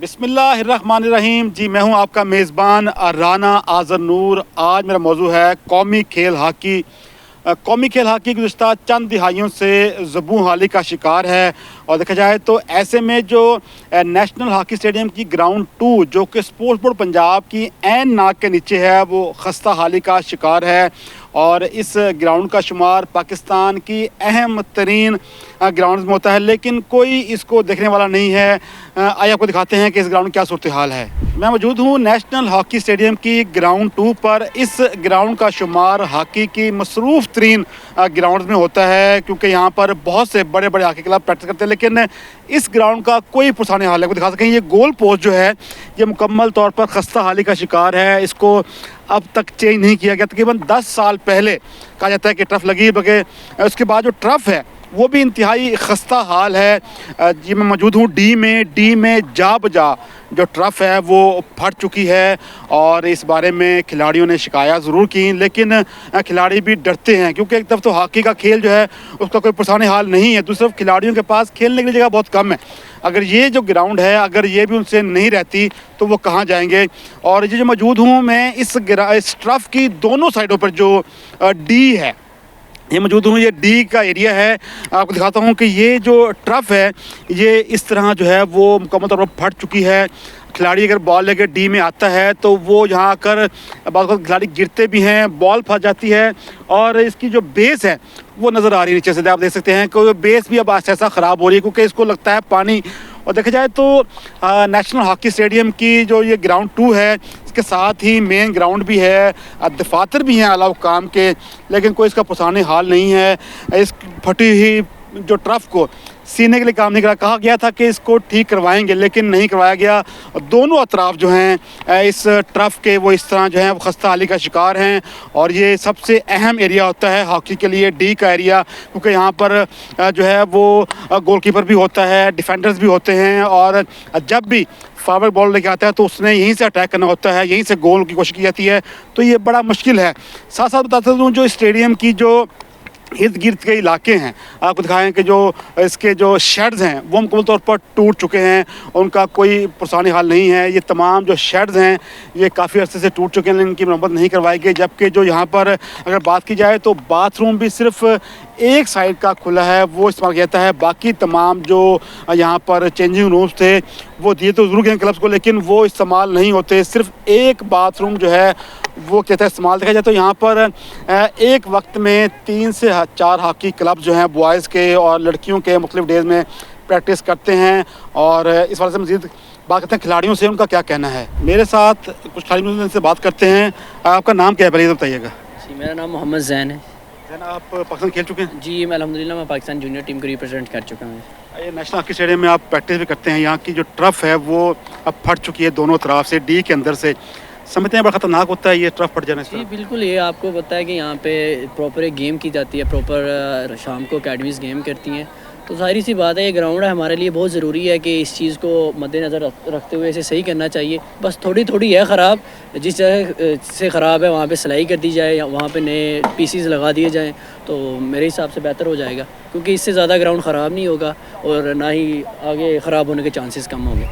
बिस्मिल्लाहिर्रहमानिर्रहीम। जी मैं हूं आपका मेज़बान राना आज़र नूर। आज मेरा मौजू है कौमी खेल हॉकी। कौमी खेल हॉकी गुज़िश्ता चंद दिहाइयों से ज़बूं हाली का शिकार है और देखा जाए तो ऐसे में जो नेशनल हॉकी स्टेडियम की ग्राउंड 2 जो कि स्पोर्ट्स बोर्ड पंजाब की ऐन नाक के नीचे है वो खस्ता हाली का शिकार है और इस ग्राउंड का शुमार पाकिस्तान की अहम तरीन ग्राउंड में होता है, लेकिन कोई इसको देखने वाला नहीं है। आइए आपको दिखाते हैं कि इस ग्राउंड की क्या सूरत हाल है। मैं मौजूद हूँ नेशनल हॉकी स्टेडियम की ग्राउंड 2 पर। इस ग्राउंड का शुमार हॉकी की मसरूफ़ तरीन ग्राउंड में होता है क्योंकि यहाँ पर बहुत से बड़े बड़े हॉकी क्लब प्रैक्टिस करते हैं, लेकिन इस ग्राउंड का कोई पुराने हाल है। को दिखा सकें ये गोल पोस्ट जो है ये मुकम्मल तौर पर खस्ता हाली का शिकार है। इसको अब तक चेंज नहीं किया गया। तकरीबन 10 साल पहले कहा जाता है कि ट्रफ लगी, बगैर उसके बाद जो ट्रफ है वो भी इंतहाई खस्ता हाल है। जी मैं मौजूद हूँ डी में जा बजा जो ट्रफ है वो फट चुकी है और इस बारे में खिलाड़ियों ने शिकायत ज़रूर की, लेकिन खिलाड़ी भी डरते हैं क्योंकि एक तरफ तो हॉकी का खेल जो है उसका कोई पुराने हाल नहीं है, दूसरी तरफ खिलाड़ियों के पास खेलने की जगह बहुत कम है। अगर ये जो ग्राउंड है अगर ये भी उनसे नहीं रहती तो वो कहाँ जाएंगे। और ये जो मौजूद हूँ मैं इस ट्रफ की दोनों साइडों पर जो डी है ये मौजूद हूँ, ये डी का एरिया है। आपको दिखाता हूँ कि ये जो ट्रफ है ये इस तरह जो है वो मुकम्मल तौर पर फट चुकी है। खिलाड़ी अगर बॉल लेकर डी में आता है तो वो यहाँ आकर बाद खिलाड़ी गिरते भी हैं, बॉल फंस जाती है और इसकी जो बेस है वो नज़र आ रही है नीचे से। आप देख सकते हैं कि बेस भी अब ऐसा ख़राब हो रही है क्योंकि इसको लगता है पानी। और देखा जाए तो नेशनल हॉकी स्टेडियम की जो ये ग्राउंड 2 है इसके साथ ही मेन ग्राउंड भी है, दफातर भी हैं अलाव काम के, लेकिन कोई इसका पुराने हाल नहीं है। इस फटी हुई जो ट्रफ को सीने के लिए काम नहीं करा। कहा गया था कि इसको ठीक करवाएंगे लेकिन नहीं करवाया गया। दोनों अतराफ जो हैं इस ट्रफ के वो इस तरह जो हैं वो खस्ता हाली का शिकार हैं और ये सबसे अहम एरिया होता है हॉकी के लिए डी का एरिया, क्योंकि यहाँ पर जो है वो गोलकीपर भी होता है, डिफेंडर्स भी होते हैं और जब भी फॉरवर्ड बॉल लेके आता है तो उसने यहीं से अटैक करना होता है, यहीं से गोल की कोशिश की जाती है, तो ये बड़ा मुश्किल है। साथ साथ बताता हूँ जो स्टेडियम की जो इर्द गिर्द के इलाके हैं आपको दिखाएं कि जो इसके जो शेड्स हैं वो मुकम्मल तौर पर टूट चुके हैं, उनका कोई पुराने हाल नहीं है। ये तमाम जो शेड्स हैं ये काफ़ी अर्से से टूट चुके हैं, इनकी मरम्मत नहीं करवाई गई। जबकि जो यहाँ पर अगर बात की जाए तो बाथरूम भी सिर्फ एक साइड का खुला है वो इस्तेमाल किया जाता है, बाकी तमाम जो यहाँ पर चेंजिंग रूम्स थे वो दिए तो ज़रूर गए क्लब्स को, लेकिन वो इस्तेमाल नहीं होते। सिर्फ एक बाथरूम जो है वो कहता है इस्तेमाल देखा जाए तो यहाँ पर एक वक्त में 3 से 4 हॉकी क्लब जो हैं बॉयज़ के और लड़कियों के मुख्तलिफ डेज़ में प्रैक्टिस करते हैं। और इस वाले से मज़ीद बात करते हैं खिलाड़ियों से, उनका क्या कहना है। मेरे साथ कुछ खिलाड़ियों से बात करते हैं। आपका नाम क्या है पहले बताइएगा। जी मेरा नाम मोहम्मद जैन है। जैन आप पाकिस्तान खेल चुके हैं? जी मैं अल्हम्दुलिल्लाह मैं पाकिस्तान जूनियर टीम को रिप्रेजेंट कर चुका हूँ। ये नेशनल हॉकी स्टेडियम में आप प्रैक्टिस भी करते हैं, यहाँ की जो ट्रफ है वो अब फट चुकी है दोनों तरफ से, डी के अंदर से, समझते हैं बड़ा ख़तरनाक होता है ये ट्रफ फट जाने से? जी बिल्कुल, ये आपको पता है कि यहाँ पे प्रॉपर एक गेम की जाती है, प्रॉपर शाम को अकेडमीज़ गेम करती हैं, तो जाहिर सी बात है ये ग्राउंड है हमारे लिए बहुत ज़रूरी है कि इस चीज़ को मद्देनज़र रखते हुए इसे सही करना चाहिए। बस थोड़ी थोड़ी है ख़राब, जिस जगह से ख़राब है वहाँ पे सिलाई कर दी जाए या वहाँ पे नए पीसीज लगा दिए जाएँ तो मेरे हिसाब से बेहतर हो जाएगा, क्योंकि इससे ज़्यादा ग्राउंड ख़राब नहीं होगा और ना ही आगे ख़राब होने के चांसेस कम होंगे।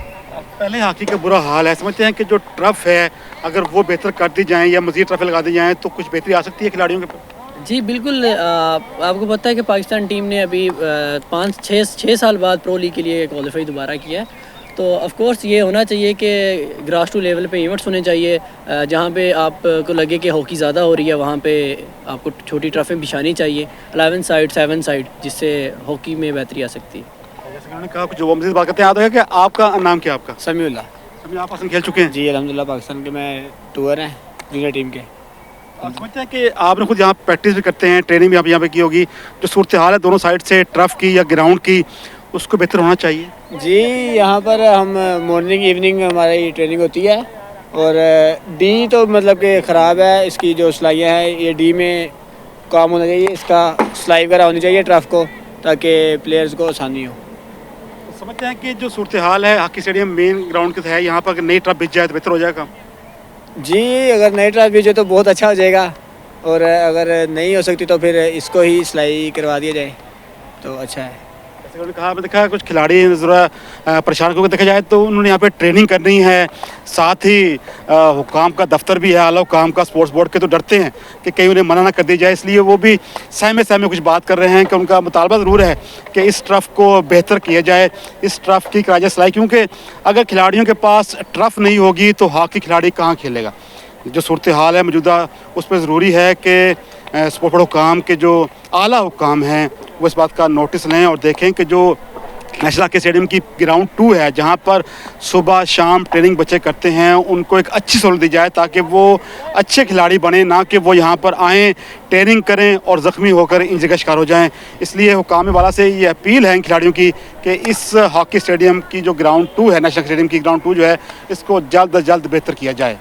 पहले हॉकी का बुरा हाल है, समझते हैं कि जो ट्रफ है अगर वो बेहतर कर दी जाएँ या मज़ीद ट्रफे लगा दी जाएँ तो कुछ बेहतरी आ सकती है खिलाड़ियों के पास? जी बिल्कुल, आपको पता है कि पाकिस्तान टीम ने अभी 5-6 साल बाद प्रो लीग के लिए क्वालिफाई दोबारा किया है, तो ऑफ कोर्स ये होना चाहिए कि ग्रास टू लेवल पे इवेंट्स होने चाहिए जहाँ पे आपको लगे कि हॉकी ज़्यादा हो रही है वहाँ पे आपको छोटी ट्रफें बिछानी चाहिए 11 साइड 7 साइड, जिससे हॉकी में बेहतरी आ सकती है। जैसे उन्होंने कहा कुछ जो मज़ीद बात करते हैं, याद है कि आपका नाम क्या? आपका समीउल्लाह। सभी आप पाकिस्तान खेल चुके हैं? जी अल्हम्दुलिल्लाह पाकिस्तान के मैं टूर हैं जूनियर टीम के। आप समझते हैं कि आपने खुद यहाँ प्रैक्टिस भी करते हैं, ट्रेनिंग भी आप यहाँ पे की होगी, जो सूरत हाल है दोनों साइड से ट्रफ की या ग्राउंड की उसको बेहतर होना चाहिए? जी यहाँ पर हम मॉर्निंग इवनिंग हमारी ट्रेनिंग होती है और डी तो मतलब कि ख़राब है, इसकी जो सिलाइयाँ हैं ये डी में काम होना चाहिए, इसका सिलाई वगैरह होनी चाहिए ट्रफ को ताकि प्लेयर्स को आसानी हो। समझते हैं कि जो सूरत हाल है हॉकी स्टेडियम मेन ग्राउंड के है यहाँ पर अगर नई ट्रफ बिछ जाए तो बेहतर हो जाएगा? जी अगर नई ट्रफ बिछ जाए तो बहुत अच्छा हो जाएगा और अगर नहीं हो सकती तो फिर इसको ही सिलाई करवा दिया जाए तो अच्छा है। जैसे उन्होंने कहा, देखा कुछ खिलाड़ी ज़रा परेशान को देखा जाए तो उन्होंने यहाँ पे ट्रेनिंग करनी है, साथ ही हुकाम का दफ्तर भी है, आला हुकाम का, स्पोर्ट्स बोर्ड के, तो डरते हैं कि कहीं उन्हें मना ना कर दी जाए, इसलिए वो भी सहमे सहमे कुछ बात कर रहे हैं कि उनका मुतालबा ज़रूर है कि इस ट्रफ को बेहतर किया जाए, इस ट्रफ की कराई जाए सिलाई, क्योंकि अगर खिलाड़ियों के पास ट्रफ नहीं होगी तो हॉकी खिलाड़ी कहाँ खेलेगा। जो सूरत हाल है मौजूदा, उस पर ज़रूरी है कि स्पोर्ट्स हुकाम के जो आला हुकाम हैं वो इस बात का नोटिस लें और देखें कि जो नेशनल हॉकी स्टेडियम की ग्राउंड 2 है, जहां पर सुबह शाम ट्रेनिंग बच्चे करते हैं, उनको एक अच्छी सहूलत दी जाए ताकि वो अच्छे खिलाड़ी बने, ना कि वो यहां पर आएँ, ट्रेनिंग करें और ज़ख्मी होकर इंजरी का शिकार हो जाएं। इसलिए हुकाम वाला से ये अपील है इन खिलाड़ियों की कि इस हॉकी स्टेडियम की जो ग्राउंड 2 है, नेशनल स्टेडियम की ग्राउंड 2 जो है, इसको जल्द अज जल्द बेहतर किया जाए।